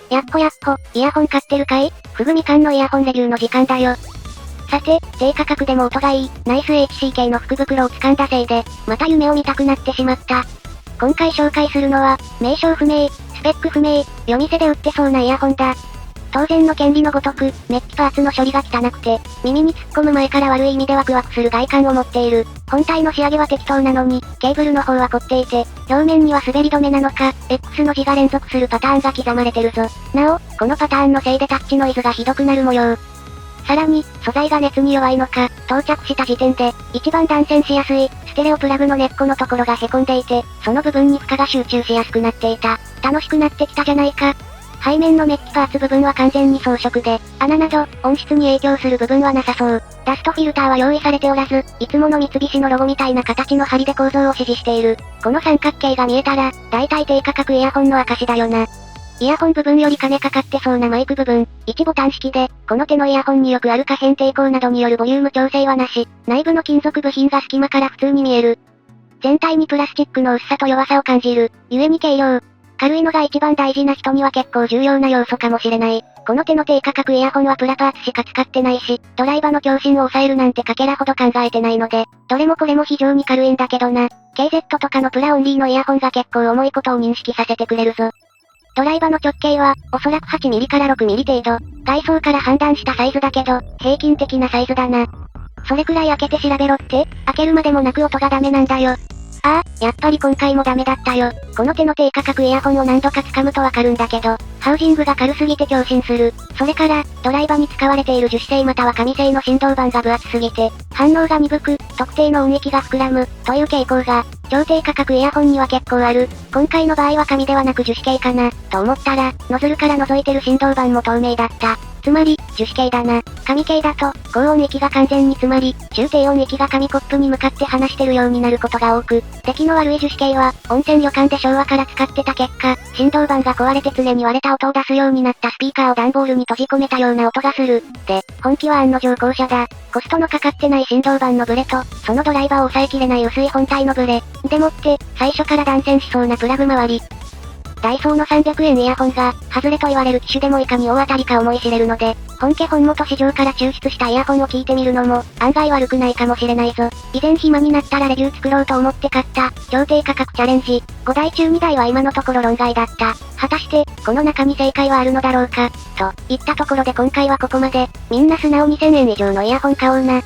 やっこ、イヤホン買ってるかい？ふぐみかんのイヤホンレビューの時間だよ。さて、低価格でも音がいい、ナイス HCK の福袋を掴んだせいで、また夢を見たくなってしまった。今回紹介するのは、名称不明、スペック不明、夜店で売ってそうなイヤホンだ。当然の権利のごとく、メッキパーツの処理が汚くて、耳に突っ込む前から悪い意味でワクワクする外観を持っている。本体の仕上げは適当なのに、ケーブルの方は凝っていて、表面には滑り止めなのか、X の字が連続するパターンが刻まれてるぞ。なお、このパターンのせいでタッチノイズがひどくなる模様。さらに、素材が熱に弱いのか、到着した時点で、一番断線しやすい、ステレオプラグの根っこのところが凹んでいて、その部分に負荷が集中しやすくなっていた。楽しくなってきたじゃないか。背面のメッキパーツ部分は完全に装飾で、穴など、音質に影響する部分はなさそう。ダストフィルターは用意されておらず、いつもの三菱のロゴみたいな形の針で構造を指示している。この三角形が見えたら、大体低価格イヤホンの証だよな。イヤホン部分より金かかってそうなマイク部分、1ボタン式で、この手のイヤホンによくある可変抵抗などによるボリューム調整はなし、内部の金属部品が隙間から普通に見える。全体にプラスチックの薄さと弱さを感じる。故に軽量。軽いのが一番大事な人には結構重要な要素かもしれない。この手の低価格イヤホンはプラパーツしか使ってないし、ドライバーの強振を抑えるなんてかけらほど考えてないので、どれもこれも非常に軽いんだけどな。KZ とかのプラオンリーのイヤホンが結構重いことを認識させてくれるぞ。ドライバーの直径は、おそらく8ミリから6ミリ程度。外装から判断したサイズだけど、平均的なサイズだな。それくらい開けて調べろって？開けるまでもなく音がダメなんだよ。ああ、やっぱり今回もダメだったよ。この手の低価格イヤホンを何度か掴むとわかるんだけど、ハウジングが軽すぎて強振する。それから、ドライバーに使われている樹脂製または紙製の振動板が分厚すぎて、反応が鈍く、特定の音域が膨らむ、という傾向が、超低価格イヤホンには結構ある。今回の場合は紙ではなく樹脂系かな、と思ったら、ノズルから覗いてる振動板も透明だった。つまり、樹脂系だな。紙系だと、高音域が完全に詰まり、中低音域が紙コップに向かって話してるようになることが多く、出来の悪い樹脂系は、温泉旅館で昭和から使ってた結果、振動板が壊れて常に割れた音を出すようになったスピーカーを段ボールに閉じ込めたような音がする。で、本気は案の定後者だ。コストのかかってない振動板のブレと、そのドライバーを抑えきれない薄い本体のブレ。でもって、最初から断線しそうなプラグ周り。ダイソーの300円イヤホンが、外れと言われる機種でもいかに大当たりか思い知れるので、本家本元市場から抽出したイヤホンを聞いてみるのも、案外悪くないかもしれないぞ。以前暇になったらレビュー作ろうと思って買った、超低価格チャレンジ。5台中2台は今のところ論外だった。果たして、この中に正解はあるのだろうか、といったところで今回はここまで。みんな素直2000円以上のイヤホン買おうな。